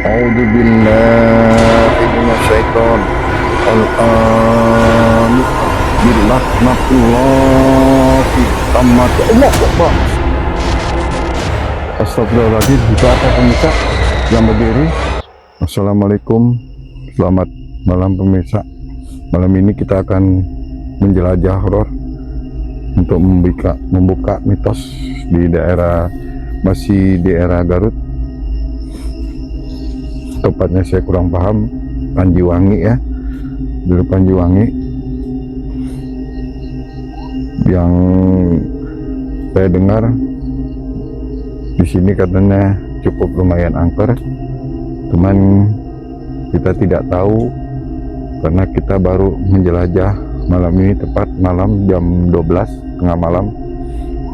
A'udzu billahi minasyaiton al-an birahmatullahi tammati Allah Akbar. Astagfirullahaladzim. Buka apa pemirsa yang berdiri. Assalamualaikum, selamat malam pemirsa. Malam ini kita akan menjelajah horor untuk membuka mitos di masih di daerah Garut. Tepatnya saya kurang paham, Panjiwangi ya, dulu Panjiwangi, yang saya dengar di sini katanya cukup lumayan angker, cuman kita tidak tahu karena kita baru menjelajah malam ini, tepat malam jam 12 tengah malam,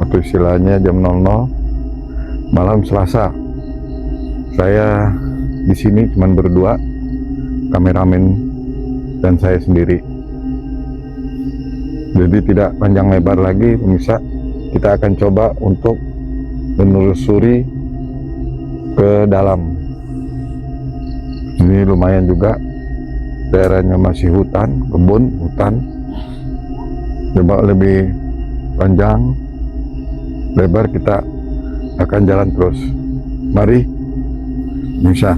atau istilahnya jam 00 malam Selasa. Saya di sini cuman berdua, kameramen dan saya sendiri. Jadi tidak panjang lebar lagi pemirsa, kita akan coba untuk menelusuri ke dalam. Ini lumayan juga, daerahnya masih hutan, kebun, hutan. Coba lebih panjang lebar, kita akan jalan terus. Mari pemirsa.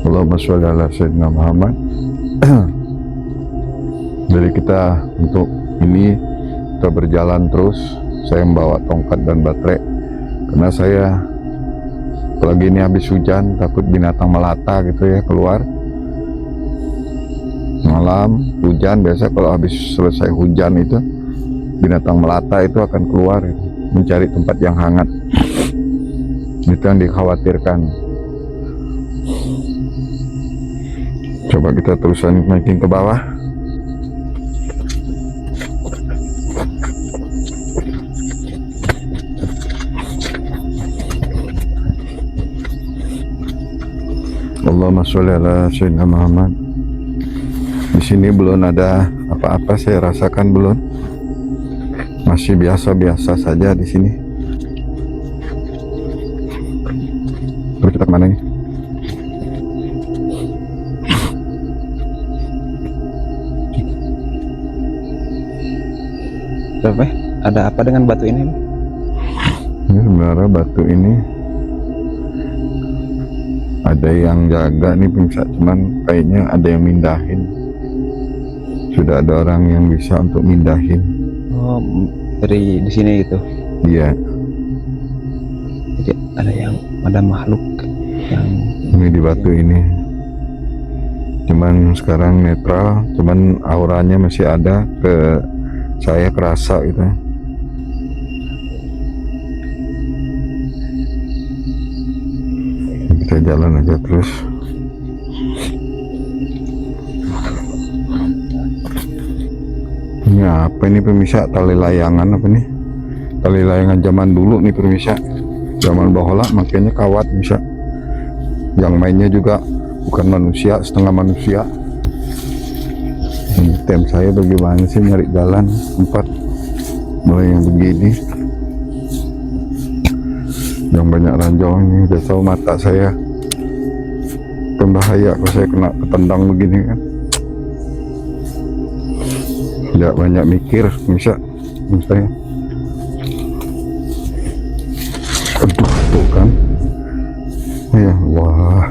Allahumma sholli ala sayyidina Muhammad. Jadi kita untuk ini kita berjalan terus. Saya membawa tongkat dan baterai karena saya lagi ini habis hujan, takut binatang melata gitu ya keluar. Malam hujan biasa, kalau habis selesai hujan itu binatang melata itu akan keluar mencari tempat yang hangat. Itu yang dikhawatirkan. Coba kita terusan naikin ke bawah. Allahumma sholli ala sayyidina Muhammad. Di sini belum ada apa-apa, saya rasakan belum. Masih biasa-biasa saja di sini. Terus kita kemana ini? Coba, ada apa dengan batu ini? Ini sebenarnya batu ini ada yang jaga nih pemirsa, cuman kayaknya ada yang mindahin. Sudah ada orang yang bisa untuk mindahin. Oh, dari di sini gitu. Iya. Jadi ada makhluk yang Ini di batu ini. Cuman sekarang netral, cuman auranya masih ada, saya kerasa gitu. Kita jalan aja terus. Ini apa ini pemirsa? Tali layangan apa nih? Tali layangan zaman dulu nih pemirsa, zaman bahola, makanya kawat bisa. Yang mainnya juga bukan manusia, setengah manusia. Tem saya bagaimana sih nyari jalan tempat mulai yang begini, yang banyak ranjau ini. Udah tahu mata saya berbahaya kalau saya kena ketendang begini kan. Tidak banyak mikir bisa saya. Aduh tuh kan ya, wah.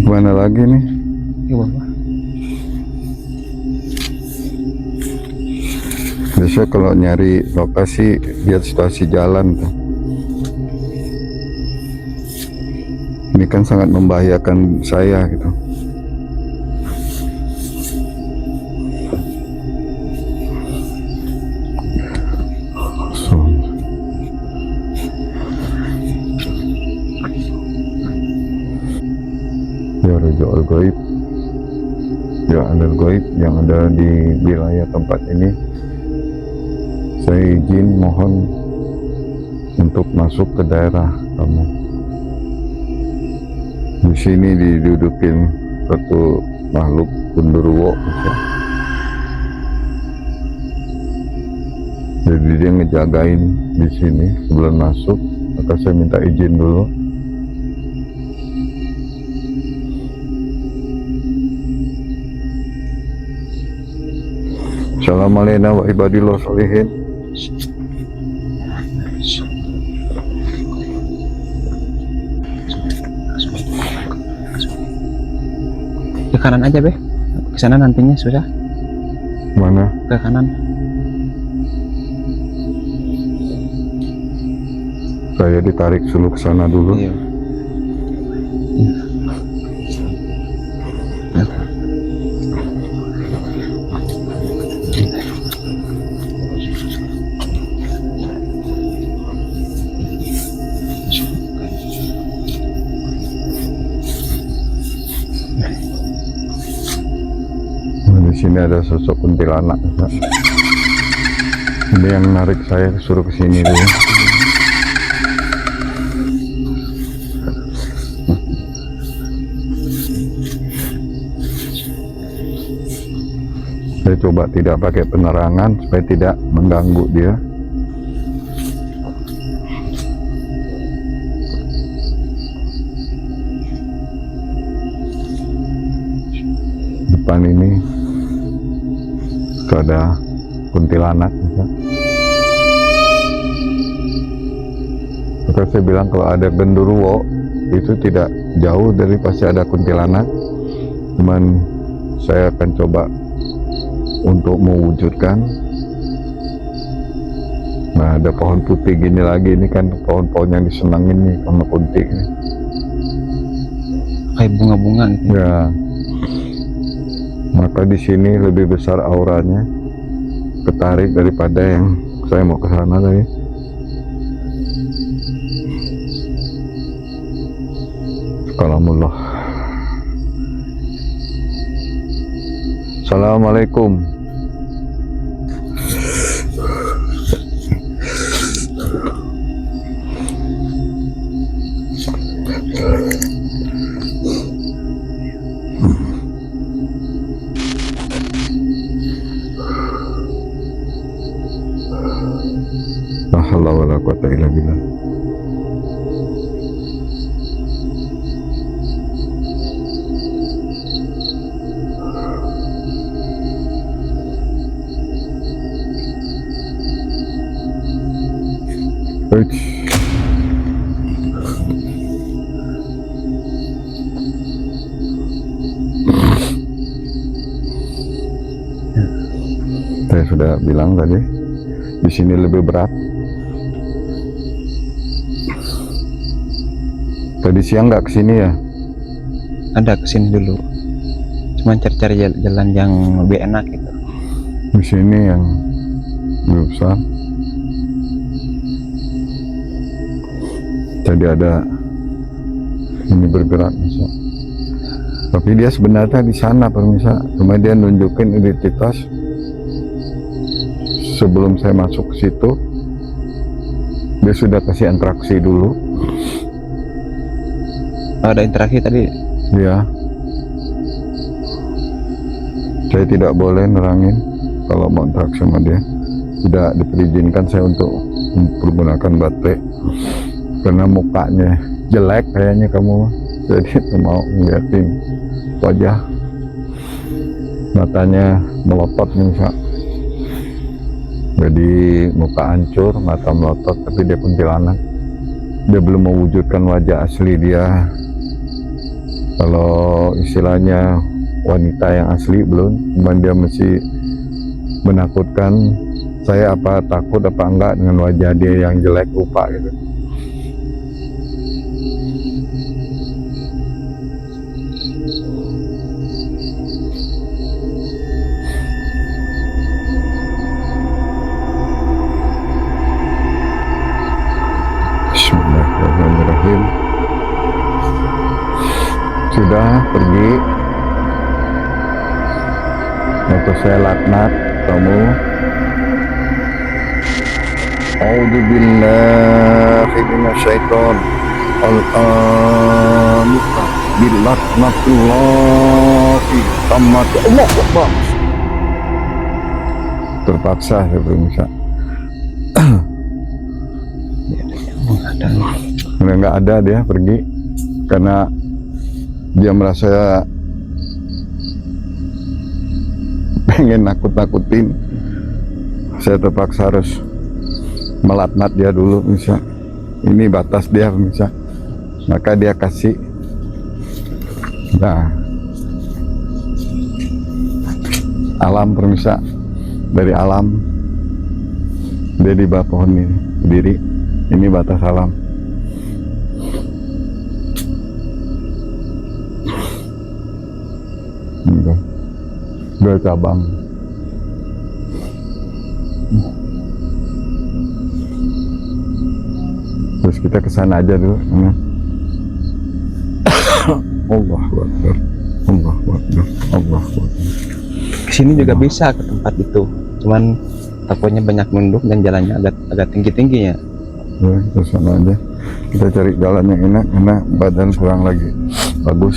Gimana lagi nih? di bawah. Biasa kalau nyari lokasi lihat situasi jalan tuh. Ini kan sangat membahayakan saya gitu. Ya Raja Al-Gaib, ya Al-Gaib yang ada di wilayah tempat ini, saya izin mohon untuk masuk ke daerah kamu. Di sini didudukin satu makhluk genderuwo bisa. Jadi dia ngejagain di sini sebelum masuk. Maka saya minta izin dulu. Assalamualaikum wa ibadillah sholihin. Ke kanan aja Beh, ke sana nantinya susah. Mana? Ke kanan. Saya ditarik dulu ke sana dulu. Iya. Nah, di sini ada sosok kuntilanak. Ini yang menarik saya suruh ke sini dulu. Saya coba tidak pakai penerangan supaya tidak mengganggu dia. Depan ini ada kuntilanak. Maka saya bilang kalau ada genderuwo itu tidak jauh dari pasti ada kuntilanak. Cuman saya akan coba untuk mewujudkan. Nah, ada pohon putih gini lagi, ini kan pohon-pohon yang disenangin nih sama kunti nih. Kayak bunga-bunga gitu. Ya, maka di sini lebih besar auranya, ketarik daripada yang saya mau ke sana tadi. Kalamullah. Assalamualaikum. La haula wala quwata illa billah. Saya sudah bilang tadi, di sini lebih berat. Tadi siang nggak kesini ya? Ada kesini dulu. Cuman cari-cari jalan yang lebih enak gitu. Di sini yang lebih besar. Tadi ada ini bergerak bisa. Tapi dia sebenarnya di sana permisa. Cuma dia nunjukin identitas sebelum saya masuk ke situ. Dia sudah kasih interaksi dulu. Ada interaksi tadi. Ya. Saya tidak boleh nerangin kalau mau interaksi sama dia. Tidak diperizinkan saya untuk menggunakan baterai karena mukanya jelek kayaknya kamu. Jadi mau ngeliatin wajah, matanya melotot misal. Jadi muka hancur, mata melotot, tapi dia kuntilanak. Dia belum mewujudkan wajah asli dia. Kalau istilahnya wanita yang asli belum, cuman dia masih menakutkan saya, apa takut apa enggak dengan wajah dia yang jelek rupa gitu. Bismillahirrahmanirrahim. Sudah pergi atau saya laknat kamu. A'udzubillahi minasyaiton. Al-Anifah bilaknatullahi tamat. Allah Akbar. Terpaksa saya pemirsa. Udah nggak ada, dia pergi karena dia merasa pengen nakut-nakutin. Saya terpaksa harus melatnat dia dulu bisa. Ini batas dia bisa, maka dia kasih. Nah, alam permisa, dari alam dia di bawah pohon ini berdiri. Ini batas alam. Ini dua cabang. Terus kita ke sana aja dulu. Allahu Akbar. Allahu Akbar. Allahu Akbar. Kesini juga bisa ke tempat itu, cuman takutnya banyak nunduk dan jalannya agak tinggi-tinggi ya. Ya, ke sana aja. Kita cari jalan yang enak karena badan kurang lagi bagus.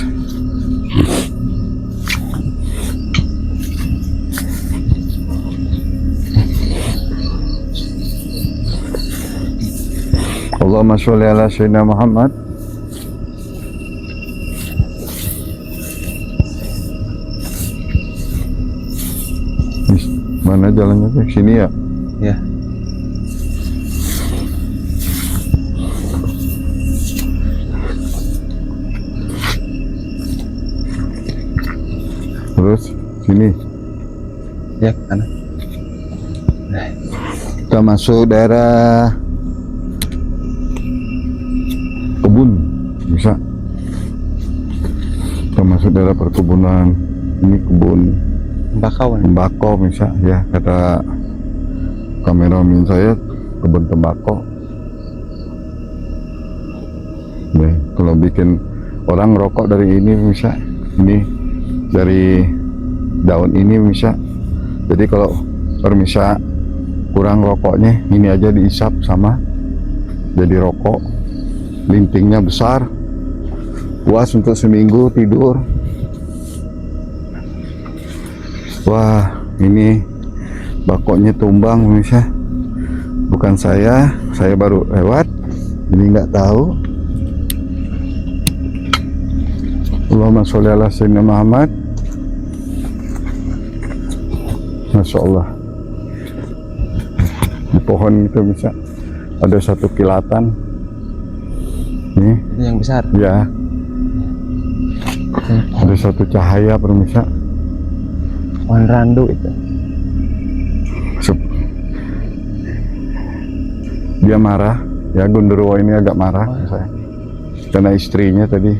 Allahumma sholli ala sayyidina Muhammad. Mana jalannya tuh? Sini ya? Ya. Terus sini. Ya, ke kanan. Kita masuk daerah kebun, bisa. Kita masuk daerah perkebunan. Ini kebun Tembakau. tembakau bisa ya, kata kameramen saya, kebun tembakau. Nih, kalau bikin orang rokok dari ini bisa, ini dari daun ini bisa. Jadi kalau permisa kurang rokoknya, ini aja diisap sama jadi rokok. Lintingnya besar, puas untuk seminggu tidur. Wah, ini bakoknya tumbang bisa. Bukan saya baru lewat, ini nggak tahu. Allahumma sholli ala sayyidina Muhammad. Masya Allah, di pohon itu bisa ada satu kilatan nih. Ini yang besar. Ya, ada satu cahaya permisa. Pohon randu itu. Dia marah ya, Gundurwo ini agak marah saya, karena istrinya tadi.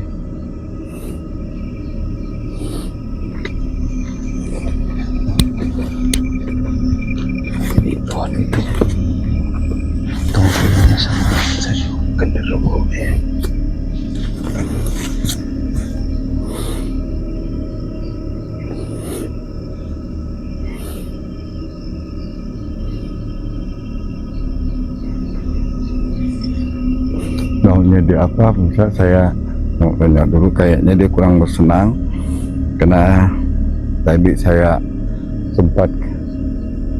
Di pohon itu tunggu sama saya Gundurwo ya. Daunnya dia apa bisa saya mau tanya dulu. Kayaknya dia kurang bersenang karena tadi saya sempat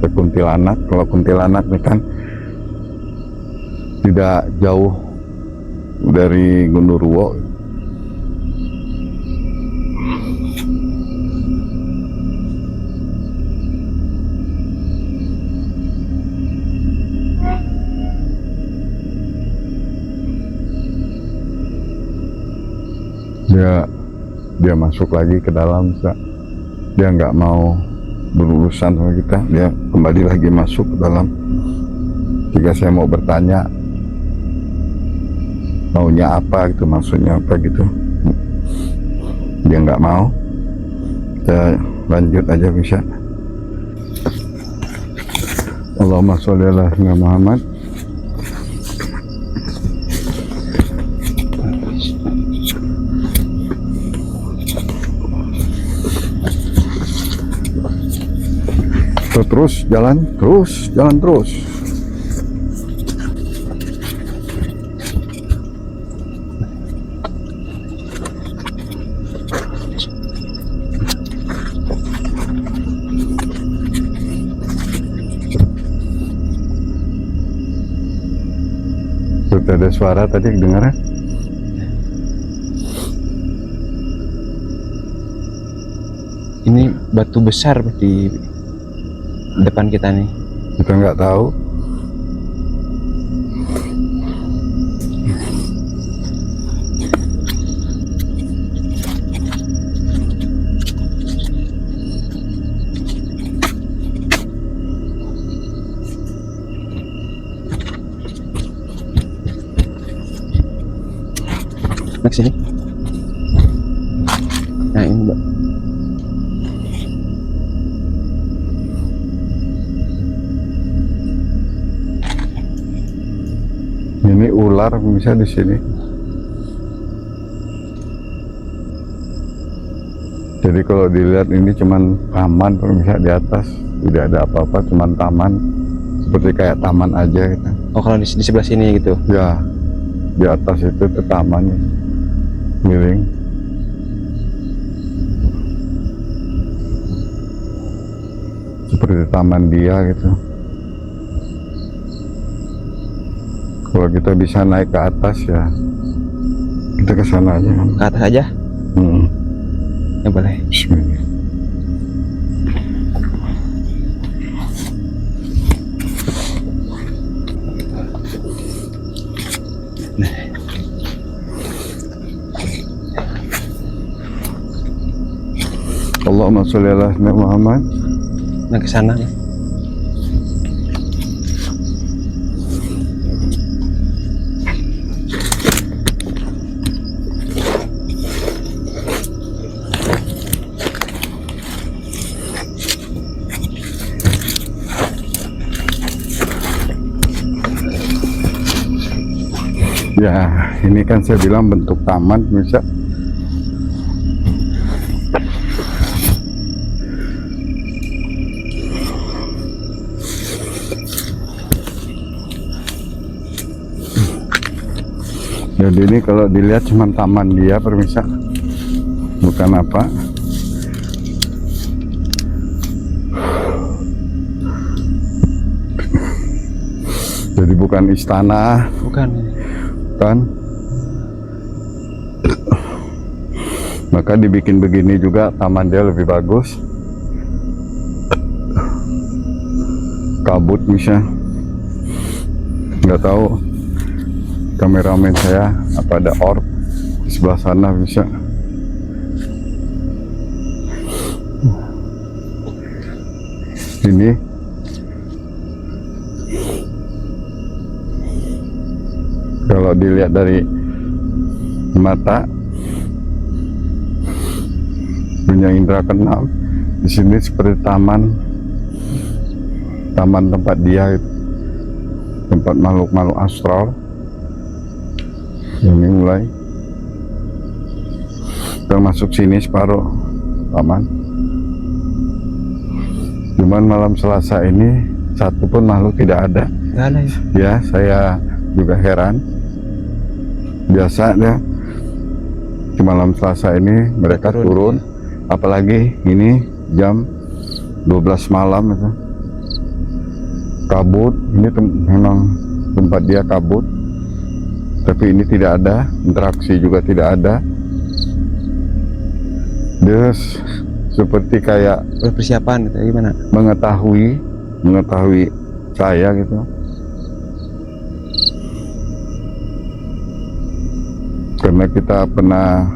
ke kuntilanak. Kalau kuntilanak ini kan tidak jauh dari Gundurwo. Dia masuk lagi ke dalam, dia nggak mau berurusan sama kita, dia kembali lagi masuk ke dalam. Jika saya mau bertanya maunya apa gitu, maksudnya apa gitu, dia nggak mau. Kita lanjut aja bisa. Allahumma sholli ala sayyidina Muhammad. Terus jalan terus. Seperti ada suara tadi dengar ya? Ini batu besar di depan kita nih. Kita nggak tahu. Nah, sini. Nah, ini, Mbak. Ini ular bisa di sini. Jadi kalau dilihat ini cuman taman, bisa di atas tidak ada apa-apa, cuman taman, seperti kayak taman aja gitu. Oh, kalau di sebelah sini gitu. Ya, di atas itu taman miring. Seperti taman dia gitu. Kalau kita bisa naik ke atas ya, kita ke sana aja. Ke atas aja. Ya boleh. Bismillah. Allahumma sholli ala sayyidina Muhammad. Nah, ke sana. Ya, ini kan saya bilang bentuk taman bisa. Jadi ini kalau dilihat cuma taman dia permisa, bukan apa. Jadi bukan istana, Bukan. kan? Maka dibikin begini juga taman dia lebih bagus. Kabut bisa, nggak tahu kameramen saya apa ada orb di sebelah sana bisa. Ini kalau dilihat dari mata punya indera keenam, di sini seperti taman tempat dia, tempat makhluk-makhluk astral. Ini mulai termasuk sini separuh taman. Cuman malam Selasa ini satu pun makhluk tidak ada. Nggak ada ya. Ya, saya juga heran. Biasa ya, di malam Selasa ini mereka turun. Apalagi ini jam 12 malam itu. Kabut, ini memang tempat dia kabut. Tapi ini tidak ada, interaksi juga tidak ada. Dia seperti kayak Persiapan gitu, gimana? mengetahui saya gitu. Karena kita pernah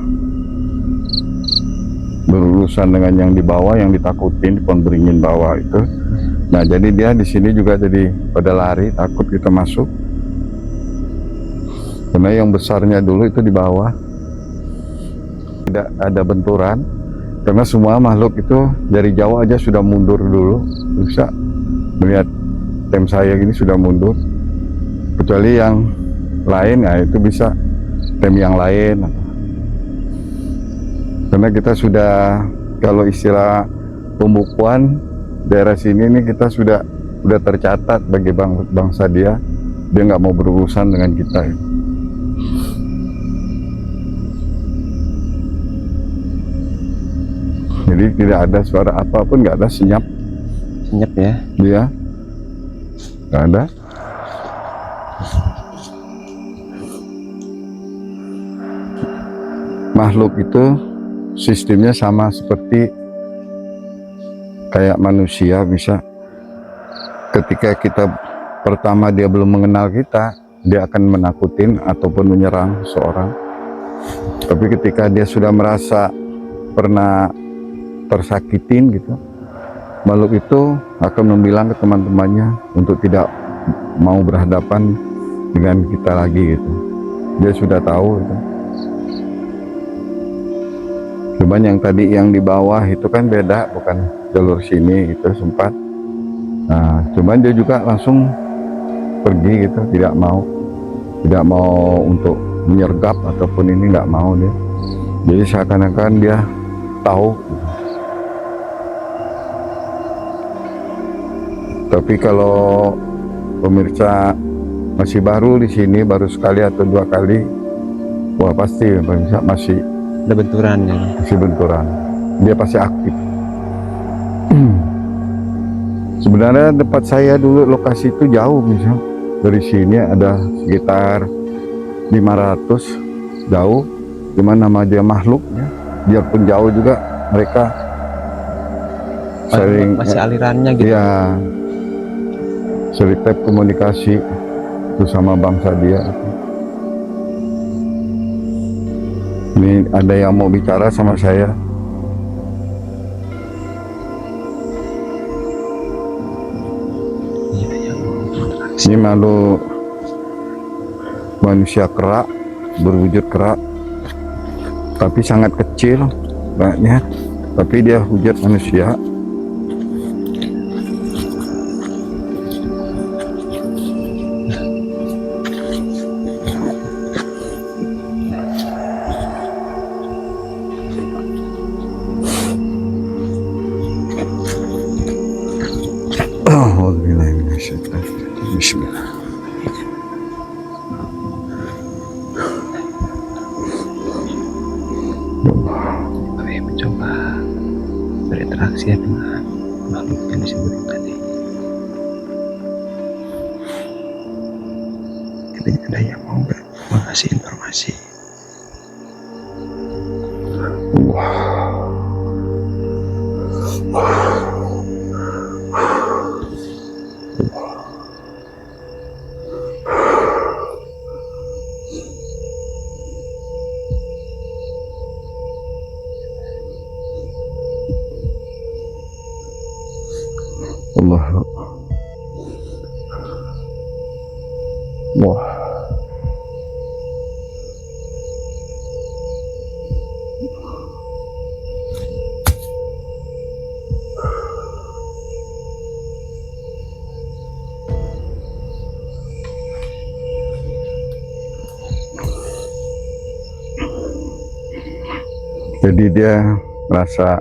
berurusan dengan yang di bawah, yang ditakutin di pohon beringin bawah itu. Nah, jadi dia di sini juga jadi pada lari, takut kita masuk. Karena yang besarnya dulu itu di bawah, tidak ada benturan. Karena semua makhluk itu dari jauh aja sudah mundur dulu, bisa melihat tim saya gini sudah mundur. Kecuali yang lain, nah itu bisa tim yang lain. Karena kita sudah, kalau istilah pembukuan daerah sini nih, kita sudah tercatat bagi bangsa dia nggak mau berurusan dengan kita. Jadi tidak ada suara apapun, nggak ada senyap. Senyap ya. Dia nggak ada. makhluk itu sistemnya sama seperti kayak manusia. Bisa ketika kita pertama dia belum mengenal kita, dia akan menakutin ataupun menyerang seorang. Tapi ketika dia sudah merasa pernah tersakitin gitu, makhluk itu akan membilang ke teman-temannya untuk tidak mau berhadapan dengan kita lagi gitu. Dia sudah tahu gitu. Cuman yang tadi yang di bawah itu kan beda, bukan jalur sini itu sempat. Nah, cuman dia juga langsung pergi gitu, tidak mau untuk menyergap ataupun ini, nggak mau dia. Jadi seakan-akan dia tahu. Tapi kalau pemirsa masih baru di sini, baru sekali atau 2 kali, wah pasti pemirsa masih ada benturan ya. Masih benturan. Dia pasti aktif. Sebenarnya tempat saya dulu lokasi itu jauh, misal dari sini ada sekitar 500 jauh. Cuman nama dia makhluk ya, biarpun jauh juga mereka sering masih alirannya gitu. Ya, sering komunikasi itu sama bangsa dia. Ini ada yang mau bicara sama saya. Ini makhluk manusia kera, berwujud kera, tapi sangat kecil banyak, tapi dia wujud manusia. Bismillah. Kami mencoba berinteraksi dengan makhluk yang disebut tadi. Ketika ada yang mau mengasih informasi. Allah. Wah. Jadi dia merasa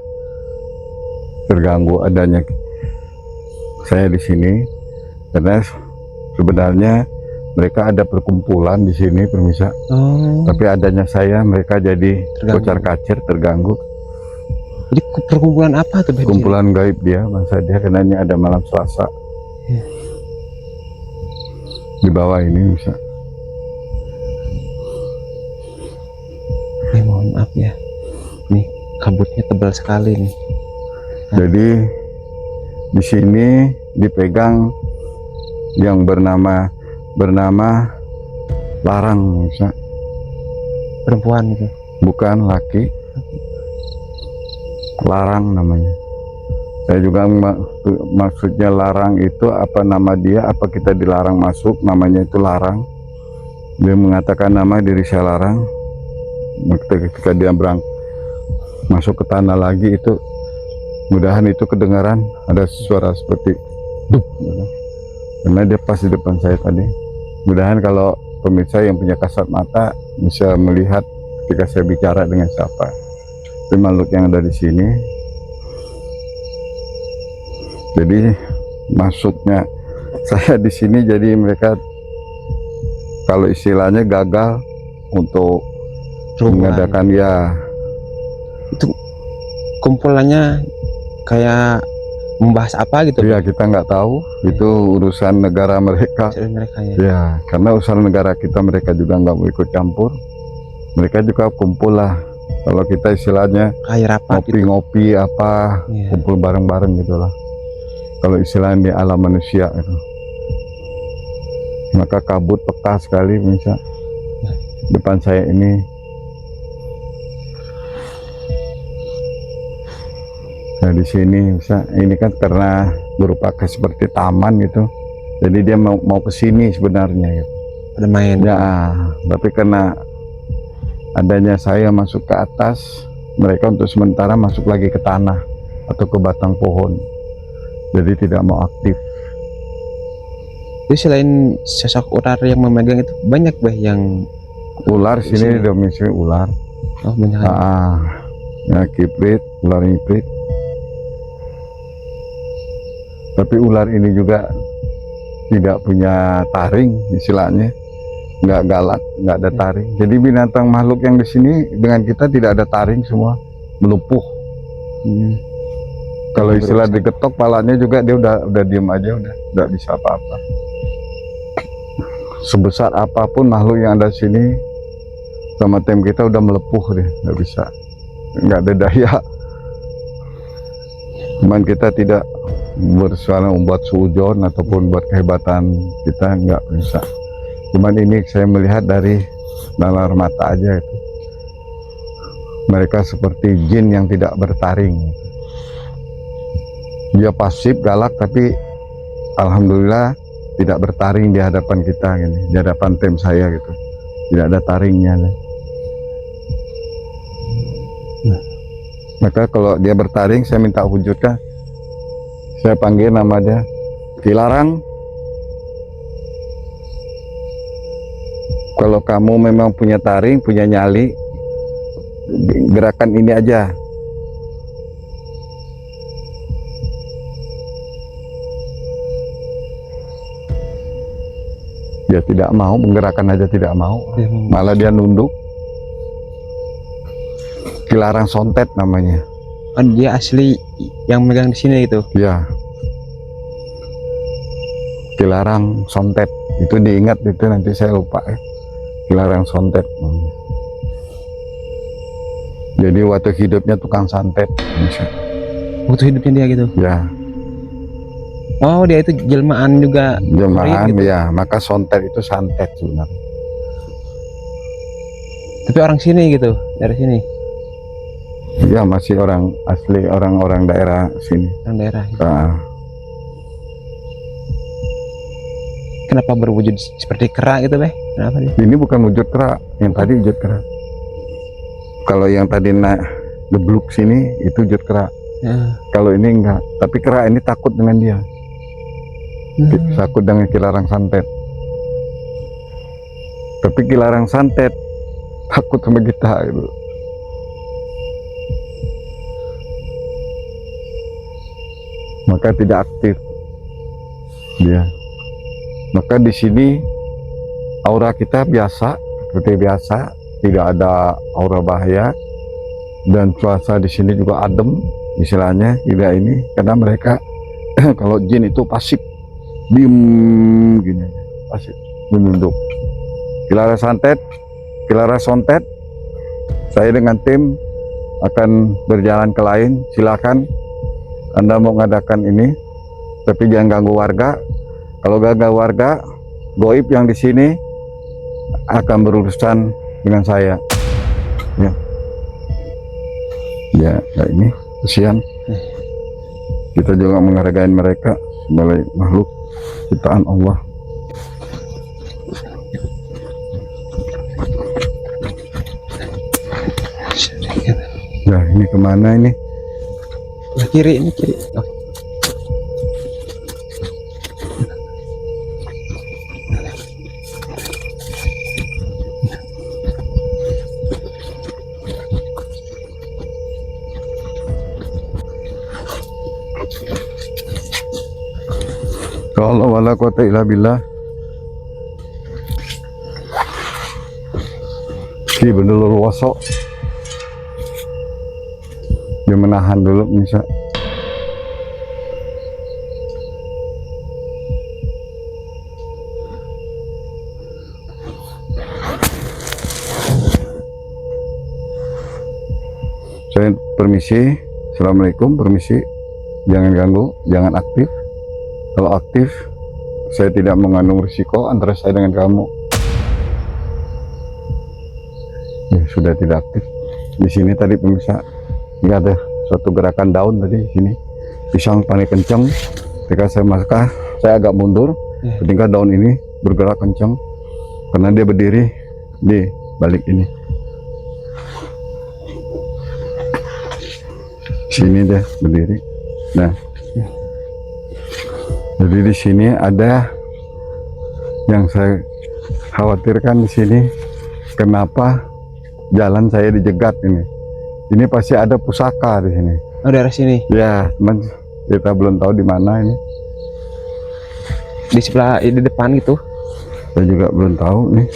terganggu adanya saya di sini, karena sebenarnya mereka ada perkumpulan di sini pemirsa. Tapi adanya saya, mereka jadi kocar-kacir, terganggu. Jadi perkumpulan apa tuh? Kumpulan gaib dia, bangsa dia, karena ini ada malam Selasa. Ya. Di bawah ini bisa. Ini mohon maaf ya, nih kabutnya tebal sekali nih. Jadi di sini dipegang yang bernama Larang, bisa. Perempuan itu? Bukan, laki. Larang namanya. Saya juga maksudnya Larang itu apa nama dia, apa kita dilarang masuk, namanya itu Larang. Dia mengatakan nama diri saya Larang. Ketika dia masuk ke tanah lagi itu, mudahan itu kedengaran ada suara seperti dup, karena dia pas di depan saya tadi. Mudahan kalau pemirsa yang punya kasat mata bisa melihat ketika saya bicara dengan siapa. Itu makhluk yang ada di sini. Jadi masuknya saya di sini, jadi mereka kalau istilahnya gagal untuk mengadakan ya. Itu kumpulannya kayak membahas apa gitu? Ya kita nggak tahu, itu urusan negara mereka. Mereka ya. Ya, karena urusan negara kita mereka juga nggak mau ikut campur. Mereka juga kumpul lah Kalau kita istilahnya kayak rapat gitu. ngopi-ngopi apa, Iya. kumpul bareng-bareng gitu lah. Kalau istilahnya di alam manusia itu. Maka kabut peka sekali bisa depan saya ini. Nah di sini bisa, ini kan karena berupa seperti taman gitu. Jadi dia mau ke sini sebenarnya gitu. Ada main. Ya, tapi karena adanya saya masuk ke atas, mereka untuk sementara masuk lagi ke tanah atau ke batang pohon. Jadi tidak mau aktif. Jadi selain sosok ular yang memegang itu banyak bah yang Ular di sini sini. domisili ular. Oh banyak. Ya kiprit, ular ngiprit. Tapi ular ini juga tidak punya taring istilahnya, nggak galak, nggak ada taring. Jadi binatang makhluk yang di sini dengan kita tidak ada taring, semua melumpuh. Kalau istilah diketok palanya juga dia udah diem aja, udah bisa apa-apa. Sebesar apapun makhluk yang ada di sini sama tim kita udah melepuh deh, nggak bisa, nggak ada daya. Cuman kita tidak bersuara membuat suujon ataupun buat kehebatan kita, nggak bisa. Cuman ini saya melihat dari nalar mata aja itu. Mereka seperti jin yang tidak bertaring. Dia pasif, galak, tapi alhamdulillah tidak bertaring di hadapan kita, gini, di hadapan tim saya gitu. Tidak ada taringnya. Maka kalau dia bertaring, saya minta wujudkan. Saya panggil nama dia, Kilarang. Kalau kamu memang punya taring, punya nyali, gerakan ini aja. Dia tidak mau, menggerakkan aja tidak mau. Malah dia nunduk. Kilarang Sontet namanya. Oh, dia asli yang megang di sini gitu. Ya. Kilarang Sontet. Itu diingat itu, nanti saya lupa ya. Kilarang Sontet. Jadi waktu hidupnya tukang santet. Waktu hidupnya dia gitu. Ya. Oh dia itu jelmaan juga. Jemaah gitu. ya, maka Sontet itu santet sebenarnya. Tapi orang sini gitu, dari sini. Ya masih orang asli, orang-orang daerah sini. Orang daerah. Gitu. Nah, Kenapa berwujud seperti kera gitu beh? Kenapa dia? ini bukan wujud kera, yang tadi wujud kera. Kalau yang tadi gebluk sini itu wujud kera. Ya. Kalau ini enggak, tapi kera ini takut dengan dia. Takut dengan Kilarang Santet. Tapi Kilarang Santet takut sama kita gitu. Maka tidak aktif dia. Maka di sini aura kita biasa, seperti biasa, tidak ada aura bahaya, dan cuaca di sini juga adem, istilahnya tidak ini, karena mereka kalau jin itu pasif, diem gini, pasif, menunduk. Kilarang Sontet, saya dengan tim akan berjalan ke lain. Silakan Anda mau mengadakan ini, tapi jangan ganggu warga. Kalau ganggu warga, goib yang di sini akan berurusan dengan saya. Ya, ya, ini kesian. Kita juga menghargai mereka sebagai makhluk ciptaan Allah. Ya, ini kemana ini? Kiri ini kiri. Oh. Kalau wala quwata illa billah. Si bener luwasok. Dia menahan dulu bisa. Saya permisi. Assalamualaikum, permisi. Jangan ganggu, jangan aktif. Kalau aktif, saya tidak mengandung risiko antara saya dengan kamu. Ya, sudah tidak aktif. Di sini tadi pemirsa, ini ada suatu gerakan daun tadi di sini. Pisang paling kencang. Ketika saya masuk, saya agak mundur. Ketika daun ini bergerak kencang, karena dia berdiri di balik ini. Sini dia berdiri. Nah, jadi di sini ada yang saya khawatirkan di sini. Kenapa jalan saya dijegat ini? Ini pasti ada pusaka di sini. Oh, daerah sini. Ya, teman, kita belum tahu di mana ini. Di sebelah, di depan gitu. Saya juga belum tahu nih.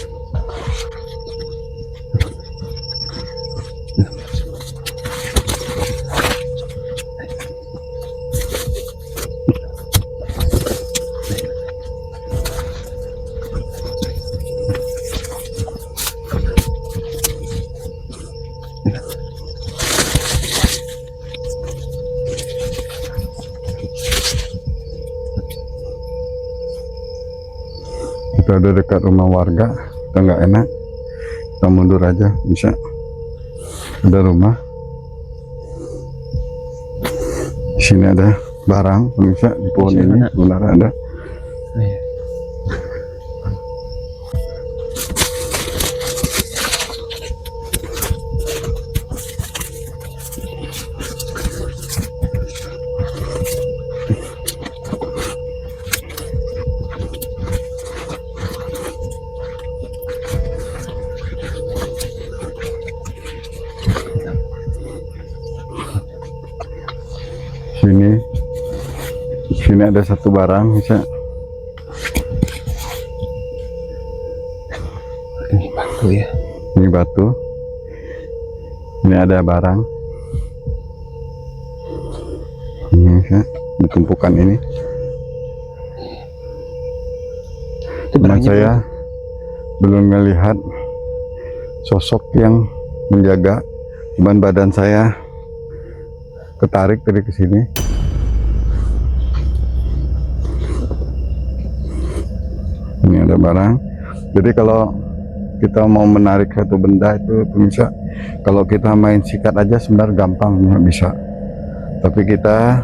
Kita udah dekat rumah warga, kita nggak enak, kita mundur aja bisa. Ada rumah. Di sini ada barang, bisa di pohon ini, benar ada. Iya. Sini ada satu barang bisa. Ini batu ya. Ini batu. Ini ada barang. Ini bisa ditumpukan ini. Itu Teman barangnya saya belum melihat sosok yang menjaga, cuman badan saya ketarik dari ke sini. Ini ada barang. Jadi kalau kita mau menarik satu benda itu bisa, kalau kita main sikat aja sebenarnya gampang bisa, tapi kita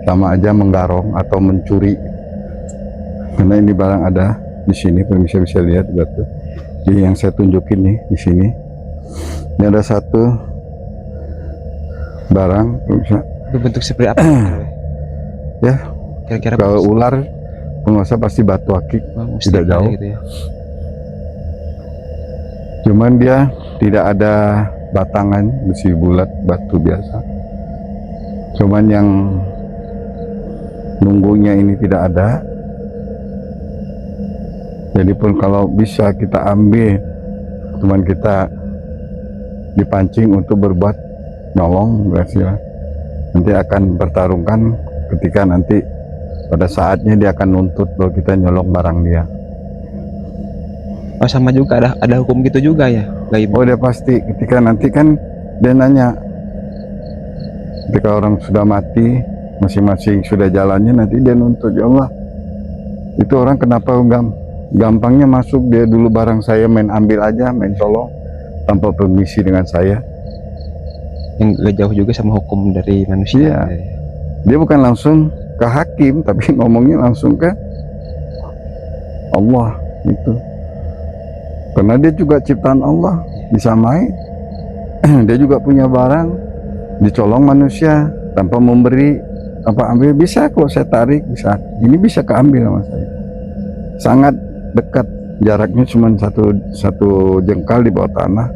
sama aja menggarong atau mencuri, karena ini barang ada di sini. Pemirsa bisa lihat batu. Jadi yang saya tunjukin nih di sini, ini ada satu barang, pemirsa. itu bentuk seperti apa? Ya, Kira-kira kalau ular penguasa pasti batu akik, tidak jauh. gitu ya. Cuman dia tidak ada batangan, besi bulat, batu biasa. Cuman yang nunggunya ini tidak ada. Jadi pun kalau bisa kita ambil, cuman kita dipancing untuk berbuat nolong, berarti ya. Nanti akan bertarungkan ketika nanti pada saatnya dia akan nuntut bahwa kita nyolong barang dia. Oh, sama juga ada hukum gitu juga ya, gaib. Oh, dia pasti ketika nanti kan dia nanya, ketika orang sudah mati, masing-masing sudah jalannya, nanti dia nuntut, ya Allah, itu orang kenapa gampangnya masuk, dia dulu barang saya main ambil aja, main colong tanpa permisi dengan saya. Yang gak jauh juga sama hukum dari manusia. Iya. Dia bukan langsung ke hakim, tapi ngomongnya langsung ke Allah itu. Karena dia juga ciptaan Allah, disamai. Dia juga punya barang, dicolong manusia tanpa memberi apa ambil, bisa kok saya tarik, bisa. Ini bisa keambil sama saya. Sangat dekat, jaraknya cuma satu jengkal di bawah tanah.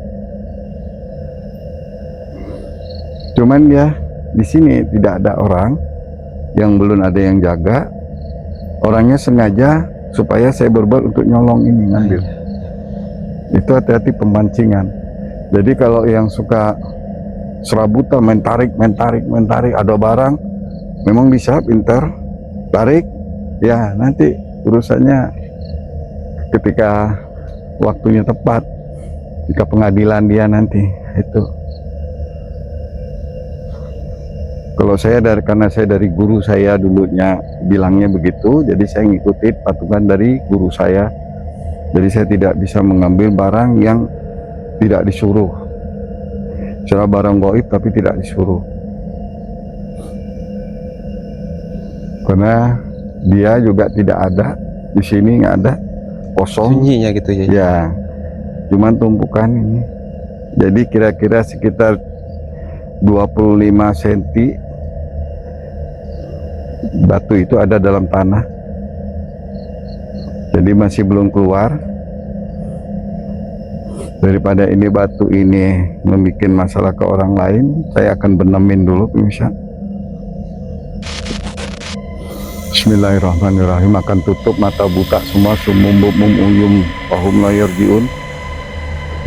Cuman ya di sini tidak ada orang, yang belum ada yang jaga. Orangnya sengaja supaya saya berbuat untuk nyolong ini, ngambil. Itu hati-hati pemancingan. Jadi kalau yang suka serabutan, main tarik, ada barang, memang bisa pintar tarik, ya nanti urusannya ketika waktunya tepat, ketika pengadilan dia nanti itu. Kalau saya karena saya dari guru saya dulunya bilangnya begitu, jadi saya ngikutin patungan dari guru saya. Jadi saya tidak bisa mengambil barang yang tidak disuruh. Secara barang gaib tapi tidak disuruh. Karena dia juga tidak ada di sini, nggak ada, kosong. Sunyinya gitu ya. Ya, cuman tumpukan ini. Jadi kira-kira sekitar 25 cm batu itu ada dalam tanah. Jadi masih belum keluar. Daripada ini batu ini membuat masalah ke orang lain, saya akan benemin dulu pemirsa. Bismillahirrahmanirrahim. Akan tutup mata buta semua, sumum bumum uyum pahum layar jiun.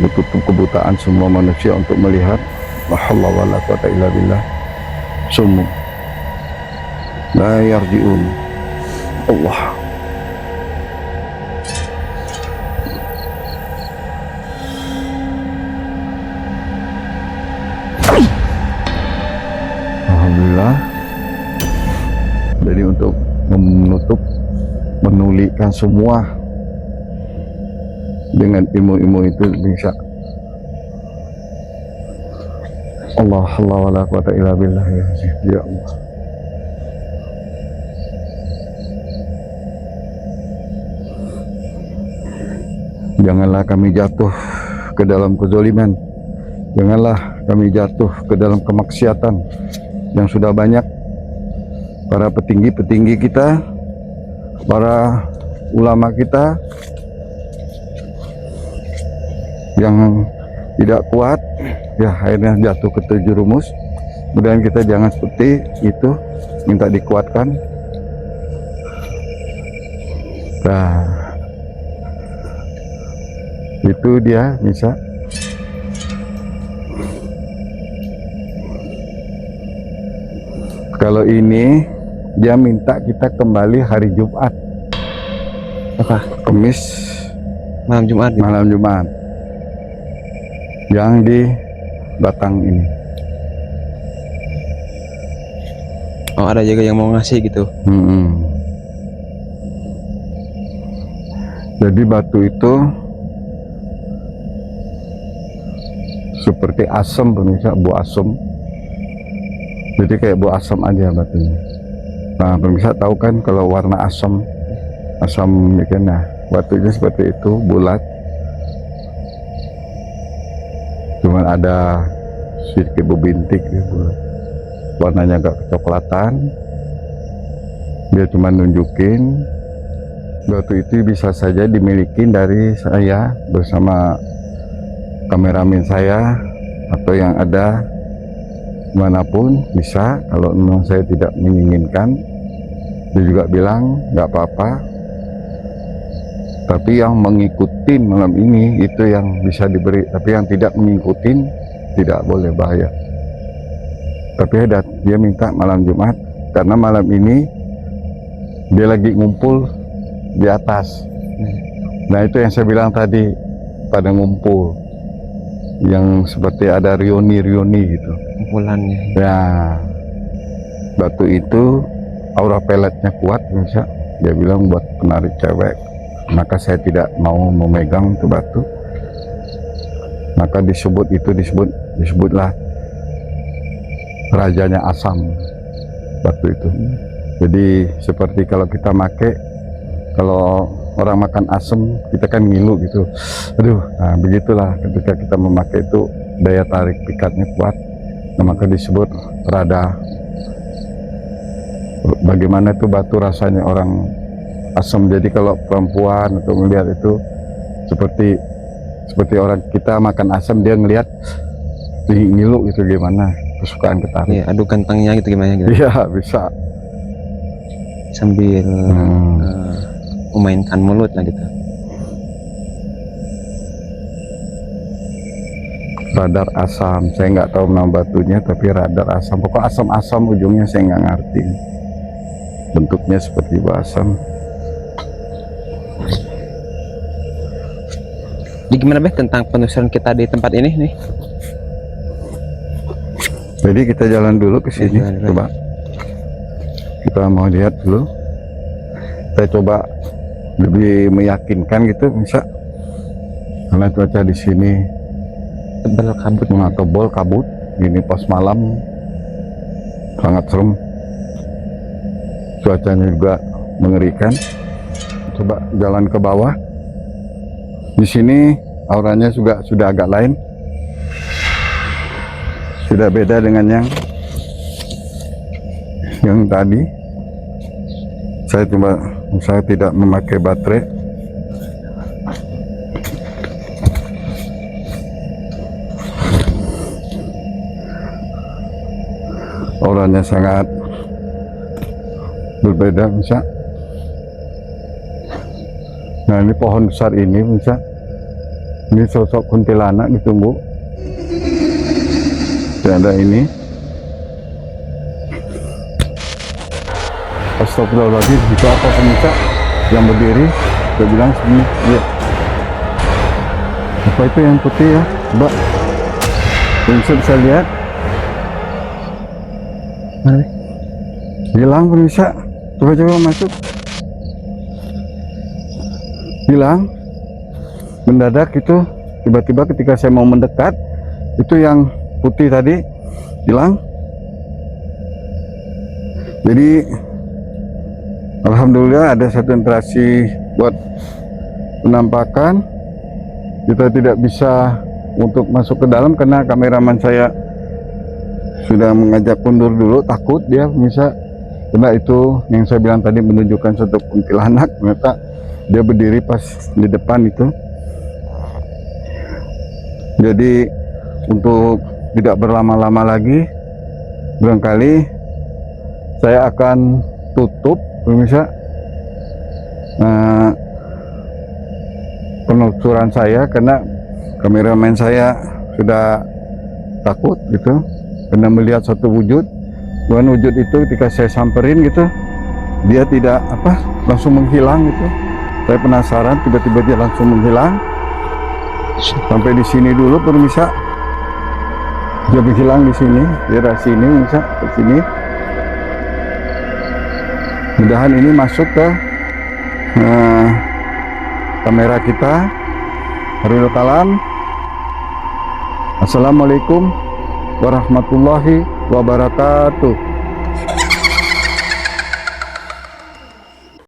Tutup kebutaan semua manusia untuk melihat. La haula wala quwata illa billah. Sumum la yarji'un. Allah. Alhamdulillah. Jadi untuk menutup, menulikan semua dengan ilmu-ilmu itu bisa. Allah wala quwata illa billah. Ya Allah. Janganlah kami jatuh ke dalam kezaliman. Janganlah kami jatuh ke dalam kemaksiatan yang sudah banyak. Para petinggi-petinggi kita, para ulama kita yang tidak kuat, ya akhirnya jatuh ke terjerumus. Kemudian kita jangan seperti itu, minta dikuatkan. Nah, itu dia bisa. Kalau ini dia minta kita kembali hari Jumat, Apa? Kamis, Malam Jumat. malam Jumat yang di Batang ini. Oh, ada juga yang mau ngasih gitu. Jadi batu itu seperti asam pemirsa, buah asam. Jadi kayak buah asam aja batunya. Nah pemirsa tahu kan kalau warna asam ya kan, nah batunya seperti itu, bulat. Cuman ada sedikit bebintik gitu. Warnanya agak kecoklatan. Dia cuma nunjukin batu itu bisa saja dimiliki dari saya bersama kameramen saya atau yang ada manapun bisa. Kalau memang saya tidak menginginkan, dia juga bilang nggak apa-apa. Tapi yang mengikuti malam ini itu yang bisa diberi, tapi yang tidak mengikuti tidak boleh, bahaya. Tapi dia minta malam Jumat karena malam ini dia lagi ngumpul di atas. Nah itu yang saya bilang tadi, pada ngumpul yang seperti ada rioni gitu. Kumpulannya. Ya, batu itu aura peletnya kuat bisa. Dia bilang buat penarik cewek. Maka saya tidak mau memegang itu batu. Maka disebutlah rajanya asam batu itu. Jadi seperti kalau kita make, kalau orang makan asam kita kan ngilu gitu. Aduh, nah begitulah ketika kita memakai itu daya tarik pikatnya kuat. Nah, maka disebut rada. Bagaimana itu batu rasanya orang asam. Jadi kalau perempuan atau melihat itu seperti orang kita makan asam, dia ngelihat ngilu gitu, gimana kesukaan ketarik. Iya, adu kentangnya gitu gimana gitu. Iya bisa. Sambil memainkan mulut lah gitu. Radar asam, saya nggak tahu nama batunya, tapi radar asam. Pokok asam-asam ujungnya saya nggak ngerti. Bentuknya seperti asam. Jadi gimana tentang penelusuran kita di tempat ini nih? Jadi kita jalan dulu ke sini, Jalan, jalan. coba. Kita mau lihat dulu. Kita coba lebih meyakinkan gitu bisa. Karena cuaca di sini Tebal kabut. tebal kabut. Ini pas malam sangat serem. Cuacanya juga mengerikan. Coba jalan ke bawah. Di sini auranya juga sudah agak lain. Sudah beda dengan yang tadi. Saya tidak memakai baterai. Auranya sangat berbeda bisa. Nah ini pohon besar ini bisa. Ini sosok kuntilanak ditunggu. Dan ada ini. Astagfirullahaladzim, itu apa pemirsa yang berdiri? Saya bilang segini, iya. Apa itu yang putih ya? Coba pemirsa bisa lihat. Mana? Hilang pemirsa. Coba masuk. Hilang. Mendadak itu, tiba-tiba ketika saya mau mendekat, itu yang putih tadi hilang. Jadi alhamdulillah ada satu interaksi buat penampakan. Kita tidak bisa untuk masuk ke dalam karena kameraman saya sudah mengajak mundur dulu, takut dia bisa. Karena itu yang saya bilang tadi menunjukkan satu kuntilanak, ternyata dia berdiri pas di depan itu. Jadi untuk tidak berlama-lama lagi, barangkali saya akan tutup pemirsa penelusuran saya karena kameramen saya sudah takut gitu karena melihat satu wujud. Dan wujud itu ketika saya samperin gitu dia tidak langsung menghilang gitu. Saya penasaran, tiba-tiba dia langsung menghilang. Sampai di sini dulu pemirsa. Dia menghilang di sini, daerah sini pemirsa, ke sini. Mudahan ini masuk ke kamera kita. Harul Kalam. Assalamualaikum warahmatullahi wabarakatuh.